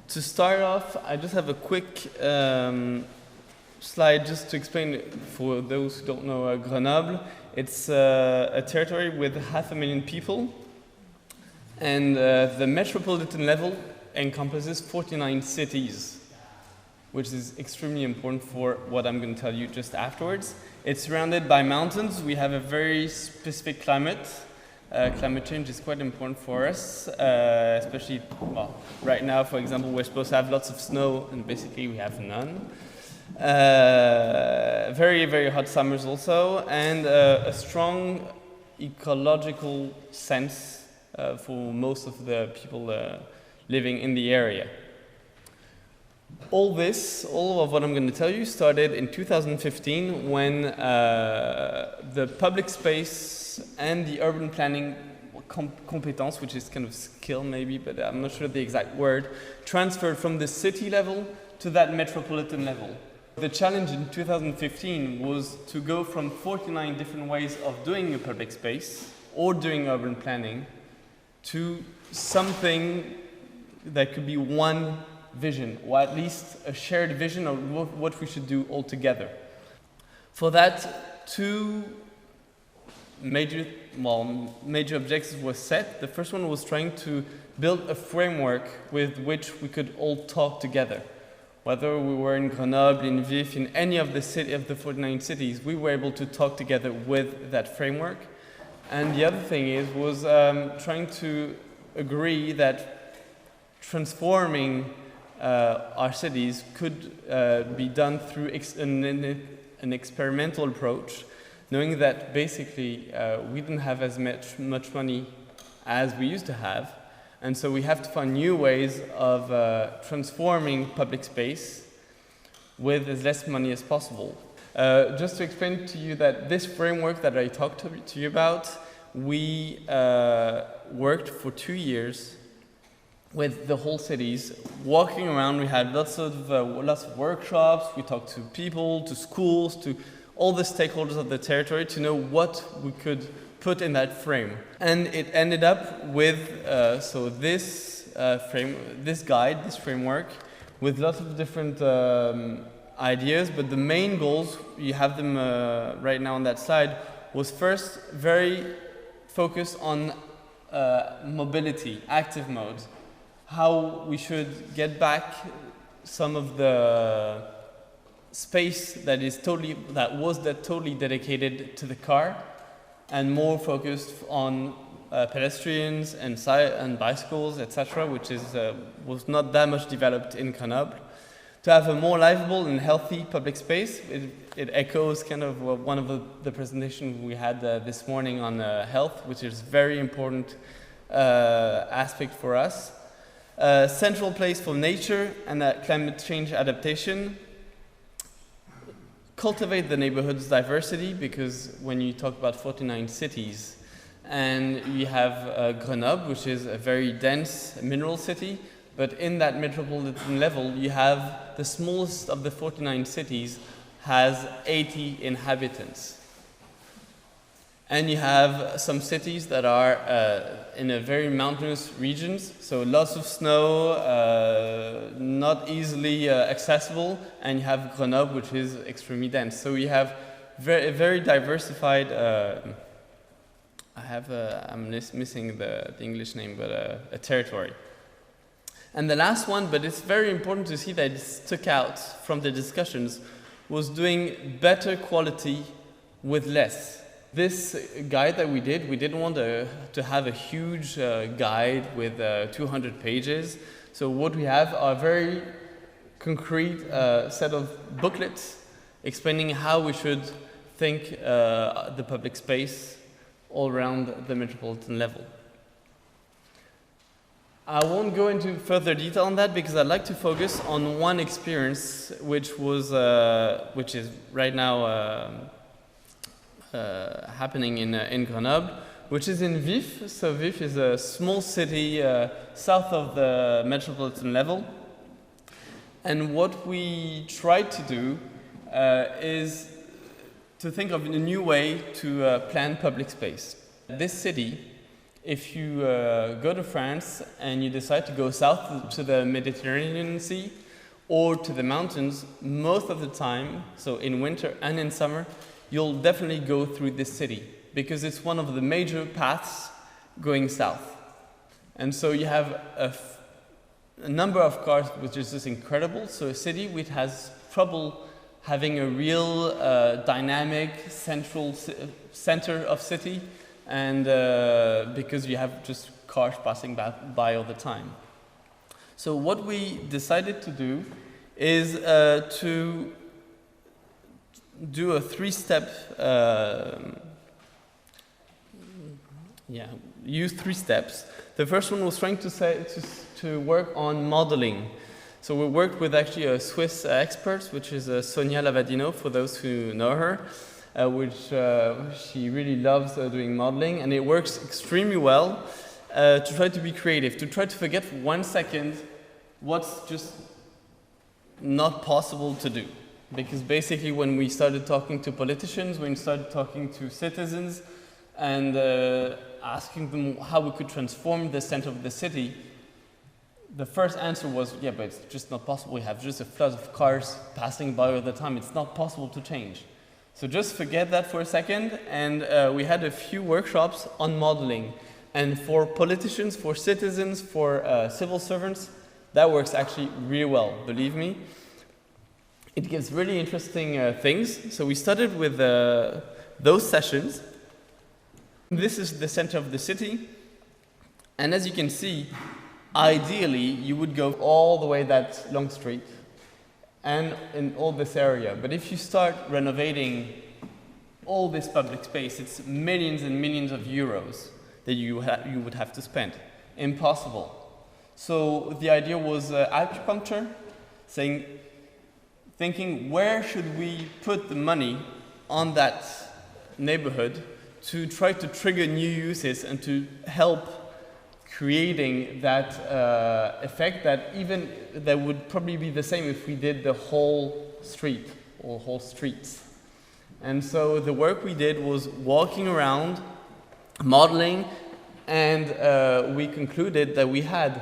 To start off, I just have a quick slide just to explain for those who don't know Grenoble. It's a territory with 500,000 people, and the metropolitan level encompasses 49 cities, which is extremely important for what I'm going to tell you just afterwards. It's surrounded by mountains. We have a very specific climate. Climate change is quite important for us, especially right now, for example, we're supposed to have lots of snow, and basically we have none. Very, very hot summers also, and a strong ecological sense for most of the people living in the area. All of what I'm going to tell you started in 2015 when the public space and the urban planning competence, which is kind of skill maybe, but I'm not sure the exact word, transferred from the city level to that metropolitan level. The challenge in 2015 was to go from 49 different ways of doing a public space or doing urban planning to something that could be one vision, or at least a shared vision of what we should do all together. For that, two major objectives were set. The first one was trying to build a framework with which we could all talk together. Whether we were in Grenoble, in Vif, in any of the 49 cities, we were able to talk together with that framework. And the other thing was trying to agree that transforming our cities could be done through an experimental approach, knowing that basically we didn't have as much money as we used to have, and so we have to find new ways of transforming public space with as less money as possible. Just to explain to you that this framework that I talked to you about, we worked for 2 years with the whole cities, walking around. We had lots of workshops. We talked to people, to schools, to all the stakeholders of the territory to know what we could put in that frame. And it ended up with this framework, with lots of different ideas. But the main goals, you have them right now on that slide, was first very focused on mobility, active mode. How we should get back some of the space that was totally dedicated to the car, and more focused on pedestrians and bicycles, etc., which was not that much developed in Grenoble. To have a more livable and healthy public space, it echoes kind of one of the presentations we had this morning on health, which is very important aspect for us. Central place for nature and climate change adaptation. Cultivate the neighborhood's diversity, because when you talk about 49 cities, and you have Grenoble, which is a very dense mineral city, but in that metropolitan level, you have the smallest of the 49 cities has 80 inhabitants. And you have some cities that are in a very mountainous regions, so lots of snow, not easily accessible, and you have Grenoble, which is extremely dense. So you have very diversified. I'm missing the English name, but a territory. And the last one, but it's very important to see that it stuck out from the discussions, was doing better quality with less. This guide that we didn't want to have a huge guide with 200 pages. So what we have are very concrete set of booklets explaining how we should think the public space all around the metropolitan level. I won't go into further detail on that because I'd like to focus on one experience which is right now happening in Grenoble, which is in Vif. So Vif is a small city south of the metropolitan level. And what we tried to do is to think of a new way to plan public space. This city if you go to France and you decide to go south to the Mediterranean Sea or to the mountains, most of the time, so in winter and in summer, you'll definitely go through this city because it's one of the major paths going south. And so you have a number of cars, which is just incredible. So a city which has trouble having a real dynamic center of city, and because you have just cars passing by all the time. So what we decided to do is to do a three-step, use 3 steps. The first one was trying to work on modeling. So we worked with actually a Swiss expert, which is Sonia Lavadino, for those who know her, which she really loves doing modeling, and it works extremely well to try to be creative, to try to forget for 1 second what's just not possible to do. Because basically when we started talking to politicians, when we started talking to citizens, and asking them how we could transform the center of the city, the first answer was, yeah, but it's just not possible. We have just a flood of cars passing by all the time. It's not possible to change. So just forget that for a second, and we had a few workshops on modeling. And for politicians, for citizens, for civil servants, that works actually really well, believe me. It gives really interesting things. So we started with those sessions. This is the center of the city, and as you can see, ideally you would go all the way that long street and in all this area. But if you start renovating all this public space, it's millions and millions of euros that you would have to spend. Impossible. So the idea was acupuncture, thinking where should we put the money on that neighborhood to try to trigger new uses and to help creating that effect that would probably be the same if we did the whole street or whole streets. And so the work we did was walking around, modeling, and we concluded that we had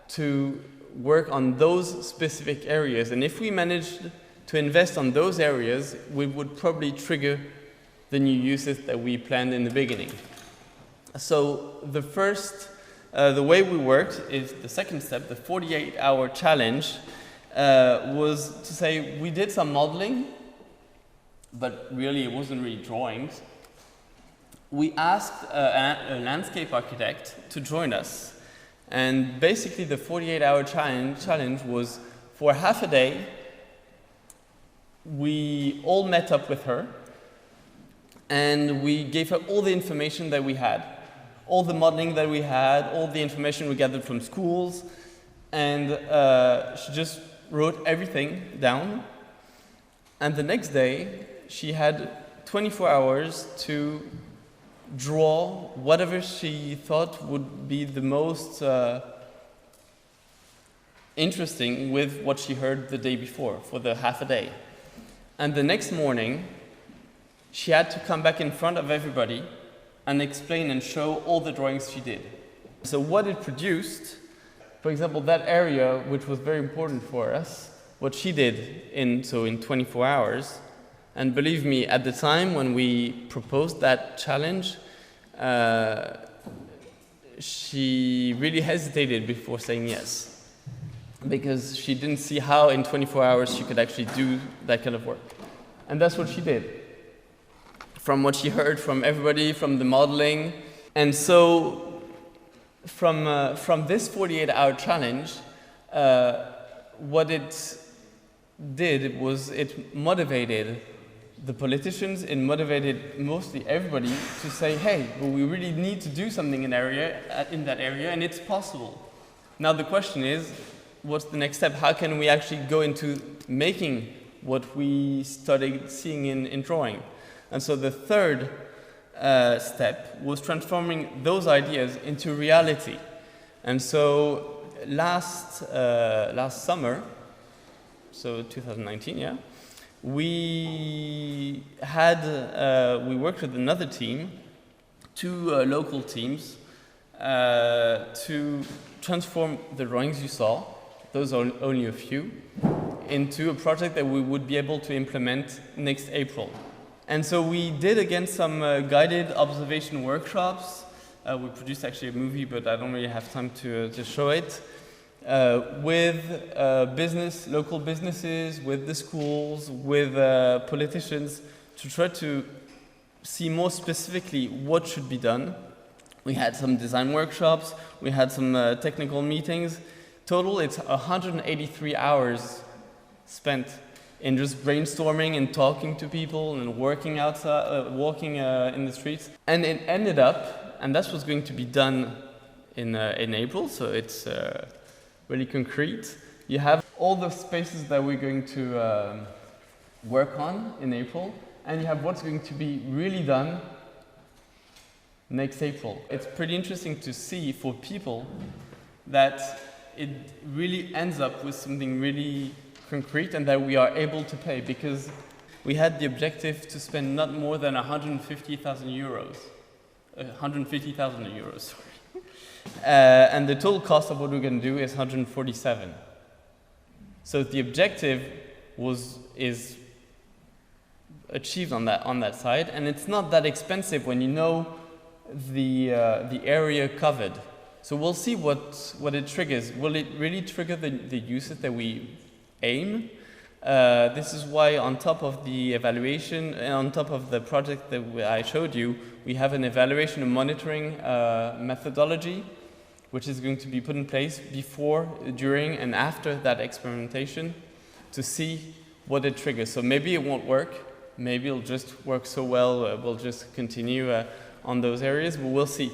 to work on those specific areas. And if we managed to invest on those areas, we would probably trigger the new uses that we planned in the beginning. So the way we worked is the second step, the 48-hour challenge, was to say we did some modeling, but really it wasn't really drawings. We asked a landscape architect to join us, and basically the 48-hour challenge was for half a day. We all met up with her, and we gave her all the information that we had, all the modeling that we had, all the information we gathered from schools, and she just wrote everything down. And the next day, she had 24 hours to draw whatever she thought would be the most interesting with what she heard the day before, for the half a day. And the next morning, she had to come back in front of everybody and explain and show all the drawings she did. So what it produced, for example, that area, which was very important for us, what she did in 24 hours, and believe me, at the time when we proposed that challenge, she really hesitated before saying yes, because she didn't see how in 24 hours she could actually do that kind of work. And that's what she did, from what she heard from everybody, from the modeling. And so from this 48-hour challenge, what it did was it motivated the politicians, it motivated mostly everybody to say, hey, well, we really need to do something in that area, and it's possible. Now the question is, what's the next step? How can we actually go into making what we started seeing in drawing? And so the third step was transforming those ideas into reality. And so last summer, so 2019, we worked with another team, 2 local teams, to transform the drawings you saw, those are only a few, into a project that we would be able to implement next April. And so we did again some guided observation workshops. We produced actually a movie, but I don't really have time to show it. With local businesses, with the schools, with politicians, to try to see more specifically what should be done. We had some design workshops, we had some technical meetings. Total, it's 183 hours spent in just brainstorming and talking to people and working outside, walking in the streets. And it ended up, and that's what's going to be done in April, so it's really concrete. You have all the spaces that we're going to work on in April, and you have what's going to be really done next April. It's pretty interesting to see for people that it really ends up with something really concrete and that we are able to pay, because we had the objective to spend not more than 150,000 euros. 150,000 euros, sorry. And the total cost of what we're going to do is 147. So the objective is achieved on that side, and it's not that expensive when you know the area covered. So we'll see what it triggers. Will it really trigger the uses that we aim? This is why on top of the evaluation and on top of the project that I showed you, we have an evaluation and monitoring methodology, which is going to be put in place before, during, and after that experimentation to see what it triggers. So maybe it won't work, maybe it'll just work so well, we'll just continue on those areas, but we'll see.